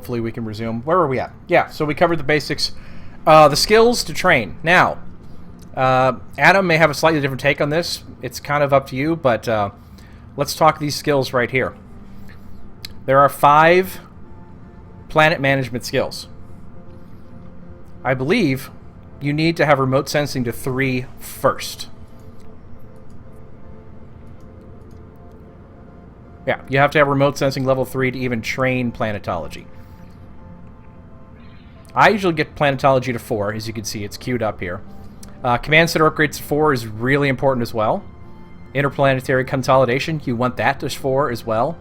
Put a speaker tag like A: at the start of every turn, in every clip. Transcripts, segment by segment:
A: hopefully we can resume. Where are we at? Yeah, so we covered the basics. The skills to train. Now, Adam may have a slightly different take on this. It's kind of up to you, but let's talk these skills right here. There are 5 planet management skills. I believe you need to have remote sensing to 3 first. Yeah, you have to have remote sensing level 3 to even train planetology. I usually get planetology to 4, as you can see, it's queued up here. Command center upgrades to 4 is really important as well. Interplanetary consolidation, you want that to 4 as well.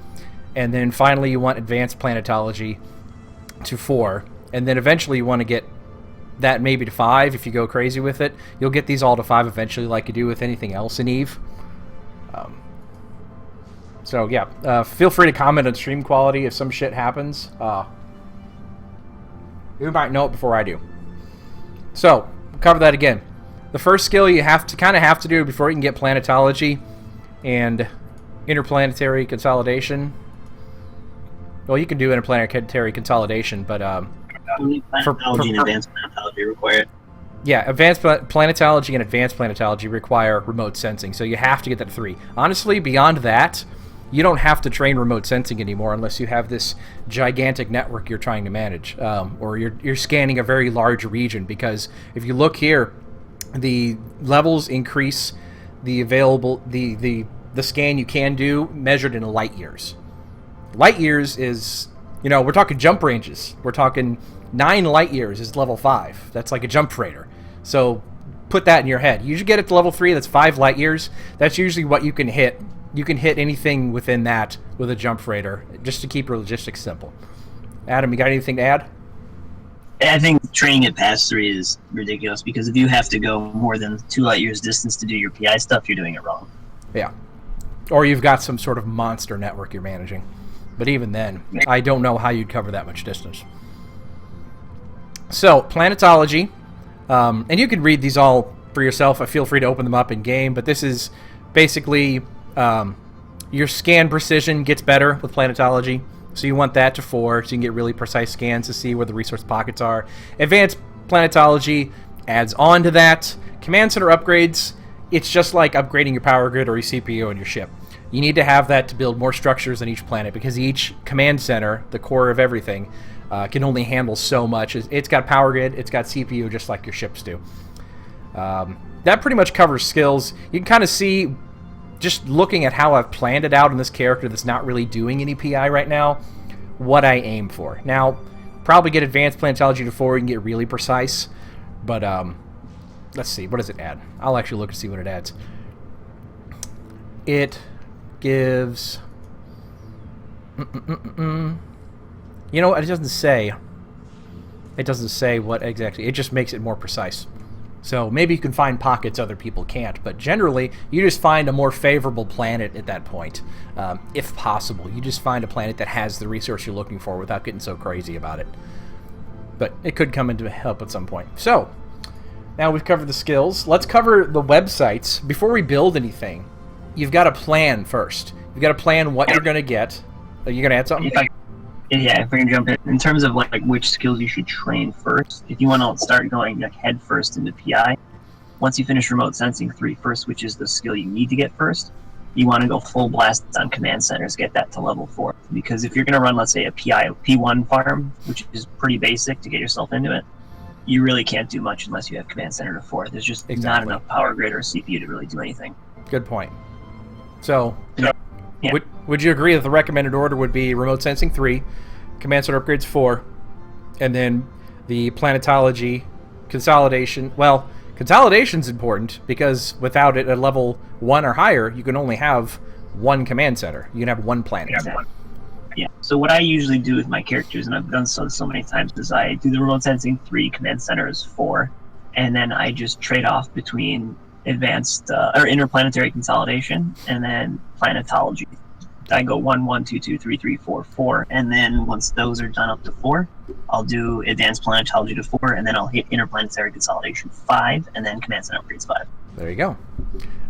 A: And then finally you want advanced planetology to 4. And then eventually you want to get that maybe to 5 if you go crazy with it. You'll get these all to 5 eventually, like you do with anything else in EVE. So yeah, feel free to comment on stream quality if some shit happens. You might know it before I do. So, we'll cover that again. The first skill you have to do before you can get planetology and interplanetary consolidation. Well, you can do interplanetary consolidation, but
B: planetology and advanced planetology require it.
A: Yeah, advanced planetology and advanced planetology require remote sensing, so you have to get that to 3. Honestly, beyond that, you don't have to train remote sensing anymore unless you have this gigantic network you're trying to manage, or you're scanning a very large region. Because if you look here, the levels increase the available the scan you can do measured in light years. Light years is, you know, we're talking jump ranges. We're talking 9 light years is level 5. That's like a jump freighter. So put that in your head. You should get it to level 3. That's 5 light years. That's usually what you can hit. You can hit anything within that with a jump freighter, just to keep your logistics simple. Adam, you got anything to add?
B: I think training it past 3 is ridiculous, because if you have to go more than 2 light years distance to do your PI stuff, you're doing it wrong.
A: Yeah. Or you've got some sort of monster network you're managing. But even then, I don't know how you'd cover that much distance. So, planetology. And you can read these all for yourself. Feel free to open them up in game. But this is basically... your scan precision gets better with planetology, so you want that to 4 so you can get really precise scans to see where the resource pockets are. Advanced planetology adds on to that. Command center upgrades, it's just like upgrading your power grid or your CPU on your ship. You need to have that to build more structures on each planet, because each command center, the core of everything, can only handle so much. It's got power grid, it's got CPU, just like your ships do. That pretty much covers skills. You can kind of see, just looking at how I've planned it out in this character that's not really doing any PI right now, what I aim for. Now, probably get advanced planetology to 4, you can get really precise, but let's see, what does it add? I'll actually look to see what it adds. It gives... You know, it doesn't say. It doesn't say what exactly, it just makes it more precise. So maybe you can find pockets other people can't, but generally you just find a more favorable planet at that point, if possible. You just find a planet that has the resource you're looking for without getting so crazy about it. But it could come into help at some point. So, now we've covered the skills. Let's cover the websites. Before we build anything, you've got to plan first. You've got to plan what you're going to get. Are you going to add something?
B: If I can jump in terms of like which skills you should train first, if you want to start going like head first into PI, once you finish remote sensing 3 first, which is the skill you need to get first, you want to go full blast on command centers, get that to level 4. Because if you're going to run, let's say, a PI P1 farm, which is pretty basic to get yourself into it, you really can't do much unless you have command center to 4. There's just not enough power grid or CPU to really do anything.
A: Good point. So,
B: yeah.
A: Would you agree that the recommended order would be remote sensing 3, command center upgrades 4, and then the planetology consolidation? Well, consolidation's important because without it at level 1 or higher, you can only have 1 command center. You can have 1 planet.
B: Exactly. Yeah. So what I usually do with my characters, and I've done so many times, is I do the remote sensing 3, command centers 4, and then I just trade off between advanced or interplanetary consolidation and then planetology. I go 1, 1, 2, 2, 3, 3, 4, 4, and then once those are done up to 4, I'll do advanced planetology to 4, and then I'll hit interplanetary consolidation 5, and then command center upgrades 5.
A: There you go.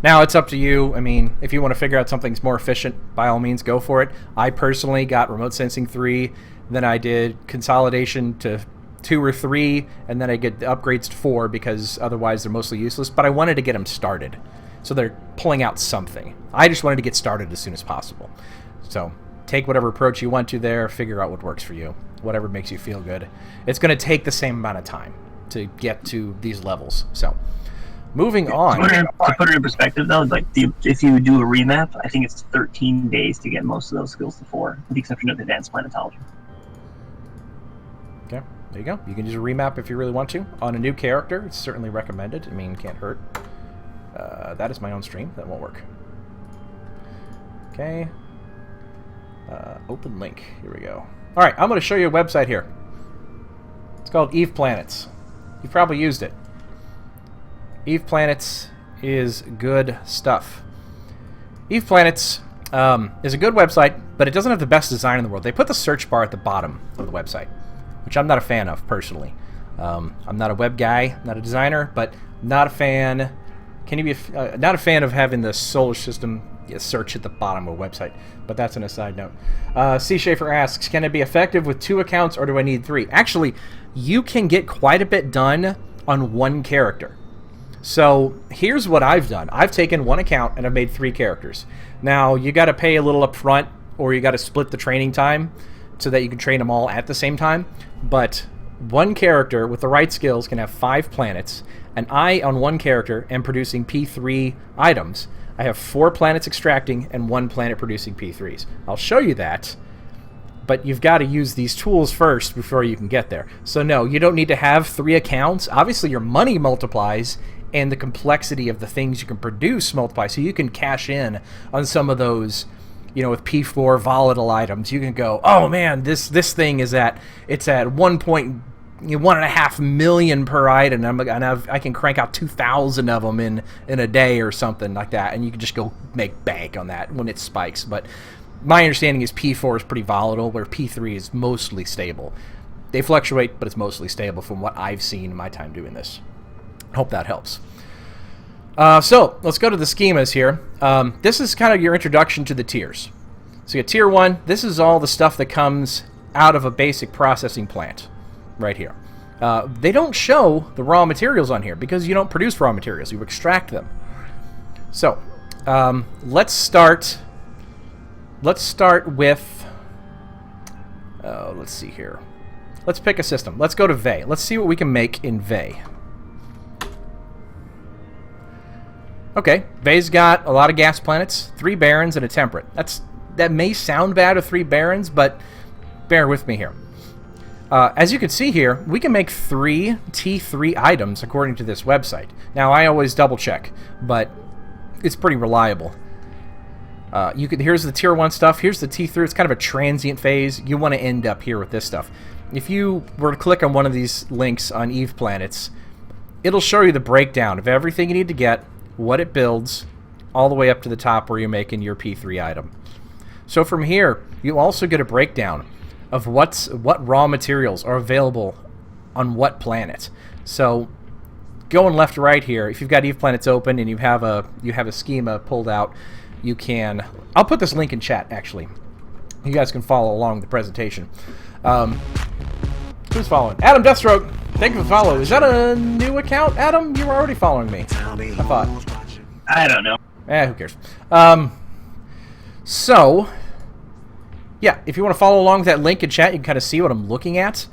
A: Now it's up to you. I mean, if you want to figure out something that's more efficient, by all means, go for it. I personally got remote sensing 3, Then I did consolidation to 2 or 3, and then I get the upgrades to 4 because otherwise they're mostly useless. But I wanted to get them started. So they're pulling out something. I just wanted to get started as soon as possible. So take whatever approach you want to there, figure out what works for you, whatever makes you feel good. It's going to take the same amount of time to get to these levels. So moving on.
B: To put it in perspective, though, like if you do a remap, I think it's 13 days to get most of those skills to 4, with the exception of advanced planetology.
A: Okay, there you go. You can use a remap if you really want to. On a new character, it's certainly recommended. I mean, can't hurt. That is my own stream. That won't work. Okay. Open link. Here we go. All right, I'm going to show you a website here. It's called Eve Planets. You've probably used it. Eve Planets is good stuff. Eve Planets is a good website, but it doesn't have the best design in the world. They put the search bar at the bottom of the website, which I'm not a fan of personally. I'm not a web guy, not a designer, but not a fan. Can you be not a fan of having the solar system search at the bottom of a website? But that's an aside note. C. Schaefer asks, can it be effective with 2 accounts or do I need 3? Actually, you can get quite a bit done on 1 character. So here's what I've done. I've taken 1 account and I've made 3 characters. Now, you got to pay a little up front, or you got to split the training time so that you can train them all at the same time. But 1 character with the right skills can have 5 planets, and I, on 1 character, am producing P3 items. I have 4 planets extracting and 1 planet producing P3s. I'll show you that, but you've got to use these tools first before you can get there. So no, you don't need to have 3 accounts. Obviously, your money multiplies, and the complexity of the things you can produce multiply, so you can cash in on some of those, you know, with P4 volatile items. You can go, oh man, this thing is at 1.5 million per item, and I can crank out 2,000 of them in a day or something like that, and you can just go make bank on that when it spikes. But my understanding is P4 is pretty volatile, where P3 is mostly stable. They fluctuate, but it's mostly stable from what I've seen in my time doing this. Hope that helps. So let's go to the schemas here. This is kind of your introduction to the tiers. So you get tier 1. This is all the stuff that comes out of a basic processing plant right here. They don't show the raw materials on here because you don't produce raw materials. You extract them. So let's start with... let's see here. Let's pick a system. Let's go to Vey. Let's see what we can make in Vey. Okay, Vey's got a lot of gas planets, 3 barons, and a temperate. That may sound bad with 3 barons, but bear with me here. As you can see here, we can make 3 T3 items according to this website. Now, I always double check, but it's pretty reliable. Here's the tier 1 stuff. Here's the T3. It's kind of a transient phase. You want to end up here with this stuff. If you were to click on one of these links on Eve Planets, it'll show you the breakdown of everything you need to get, what it builds, all the way up to the top where you're making your P3 item. So from here, you also get a breakdown of what raw materials are available on what planet. So going left to right here, if you've got Eve Planets open and you have a schema pulled out, you can... I'll put this link in chat, actually. You guys can follow along the presentation. Who's following? Adam Deathstroke! Thank you for following. Is that a new account, Adam? You were already following me, I thought.
B: I don't know.
A: Who cares? So, yeah, if you want to follow along with that link in chat, you can kind of see what I'm looking at.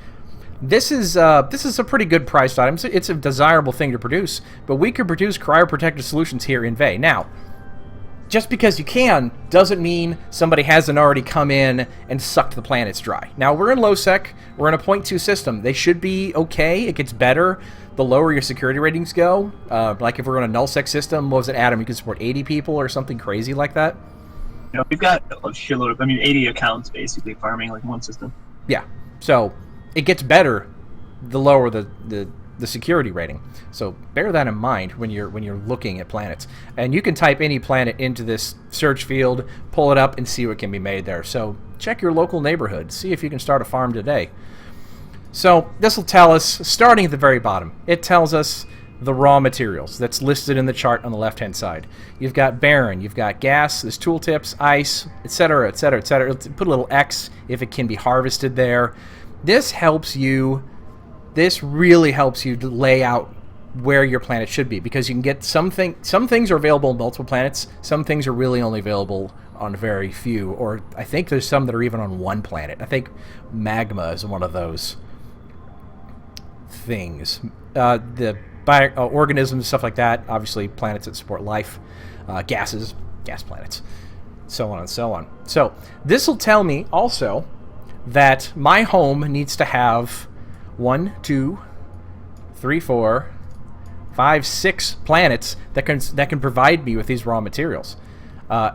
A: This is a pretty good priced item. It's a desirable thing to produce, but we can produce cryoprotected solutions here in Vey. Now, just because you can doesn't mean somebody hasn't already come in and sucked the planets dry. Now, we're in low sec. We're in a 0.2 system. They should be okay. It gets better the lower your security ratings go. Like if we're in a null sec system, what was it, Adam? You can support 80 people or something crazy like that.
B: You know, we've got a shitload of, 80 accounts basically farming like one system.
A: Yeah. So it gets better the lower the security rating. So bear that in mind when you're looking at planets. And you can type any planet into this search field, pull it up, and see what can be made there. So check your local neighborhood. See if you can start a farm today. So this will tell us, starting at the very bottom, it tells us the raw materials that's listed in the chart on the left-hand side. You've got barren, you've got gas, there's tooltips, ice, etc., etc., etc. Put a little X if it can be harvested there. This helps you. This really helps you to lay out where your planet should be, because you can get some things are available on multiple planets. Some things are really only available on very few, or I think there's some that are even on one planet. I think magma is one of those things. The organisms, stuff like that, obviously planets that support life, gases, gas planets, so on and so on. So this will tell me also that my home needs to have 1, 2, 3, 4, 5, 6 planets that can provide me with these raw materials.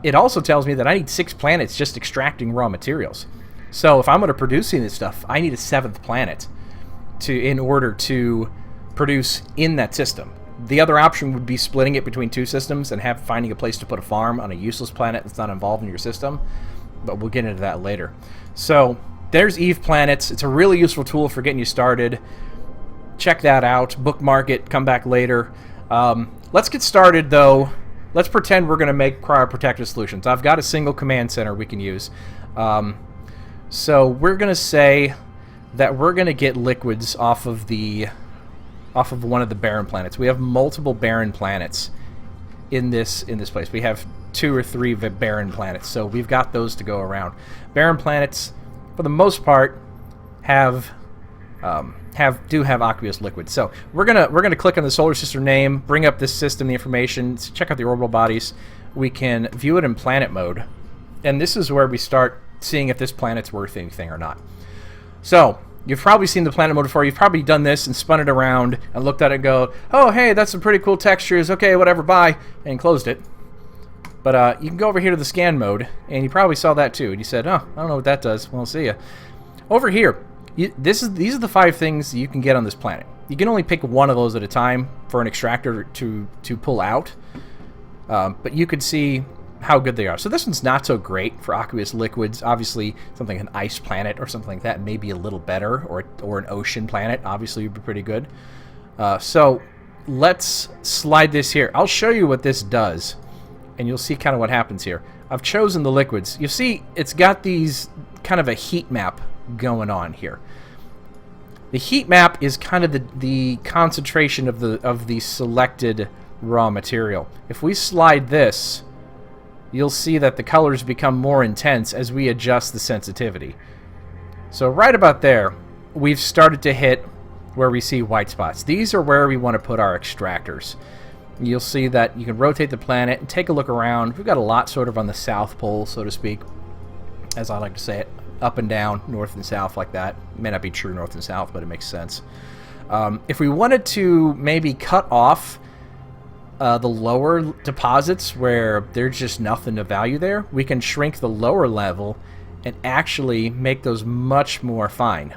A: It also tells me that I need 6 planets just extracting raw materials. So if I'm going to producing this stuff, I need a 7th planet in order to produce in that system. The other option would be splitting it between 2 systems and finding a place to put a farm on a useless planet that's not involved in your system. But we'll get into that later. So there's Eve Planets. It's a really useful tool for getting you started. Check that out. Bookmark it. Come back later. Let's get started, though. Let's pretend we're going to make cryoprotective solutions. I've got a single command center we can use. So we're going to say that we're going to get liquids off of one of the barren planets. We have multiple barren planets in this place. We have 2 or 3 barren planets, so we've got those to go around. Barren planets, for the most part, have aqueous liquids. So we're gonna click on the solar system name, bring up this system, the information, check out the orbital bodies. We can view it in planet mode, and this is where we start seeing if this planet's worth anything or not. So you've probably seen the planet mode before. You've probably done this and spun it around and looked at it and go, oh, hey, that's some pretty cool textures. Okay, whatever, bye, and closed it. But you can go over here to the scan mode, and you probably saw that too. And you said, oh, I don't know what that does. Well, I'll see ya. Over here, these are the 5 things you can get on this planet. You can only pick one of those at a time for an extractor to pull out. But you could see how good they are. So this one's not so great for aqueous liquids. Obviously, something like an ice planet or something like that may be a little better, or an ocean planet obviously would be pretty good. So let's slide this here. I'll show you what this does, and you'll see kind of what happens here. I've chosen the liquids. You see, it's got these kind of a heat map going on here. The heat map is kind of the concentration of the selected raw material. If we slide this, you'll see that the colors become more intense as we adjust the sensitivity. So right about there, we've started to hit where we see white spots. These are where we want to put our extractors. You'll see that you can rotate the planet and take a look around. We've got a lot sort of on the south pole, so to speak, as I like to say it, up and down, north and south like that. It may not be true north and south, but it makes sense. If we wanted to maybe cut off the lower deposits where there's just nothing of value there, we can shrink the lower level and actually make those much more fine.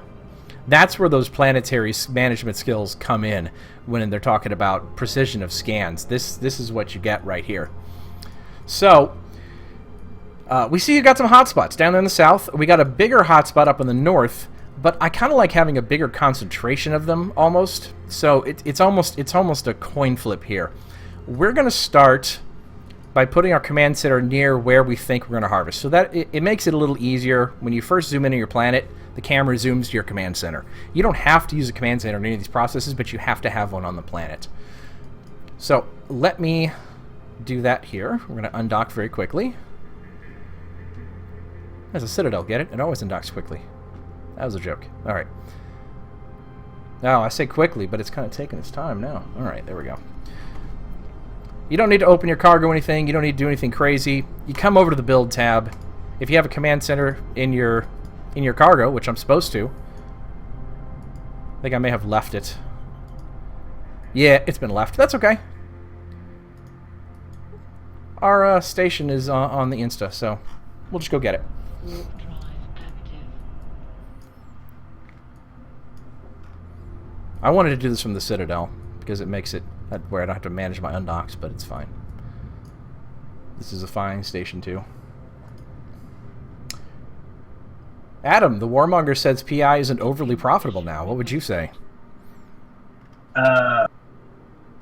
A: That's where those planetary management skills come in when they're talking about precision of scans. This is what you get right here. So we see you got some hotspots down there in the south. We got a bigger hotspot up in the north, but I kind of like having a bigger concentration of them almost. So it's almost a coin flip here. We're going to start by putting our command center near where we think we're going to harvest. So that it makes it a little easier. When you first zoom into your planet, the camera zooms to your command center. You don't have to use a command center in any of these processes, but you have to have one on the planet. So let me do that here. We're going to undock very quickly. There's a Citadel, get it? It always undocks quickly. That was a joke. All right. Now, I say quickly, but it's kind of taking its time now. All right, there we go. You don't need to open your cargo or anything. You don't need to do anything crazy. You come over to the build tab. If you have a command center in your cargo, which I'm supposed to. I think I may have left it. Yeah, it's been left. That's okay. Our station is on the Insta, so we'll just go get it. I wanted to do this from the Citadel because it makes it where I don't have to manage my undocks, but it's fine. This is a fine station too. Adam, the warmonger says PI isn't overly profitable now. What would you say?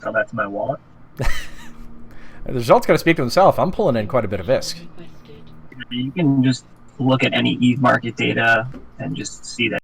B: sell that to my wallet.
A: The results got to speak for themselves. I'm pulling in quite a bit of ISK.
B: You can just look at any ETH market data and just see that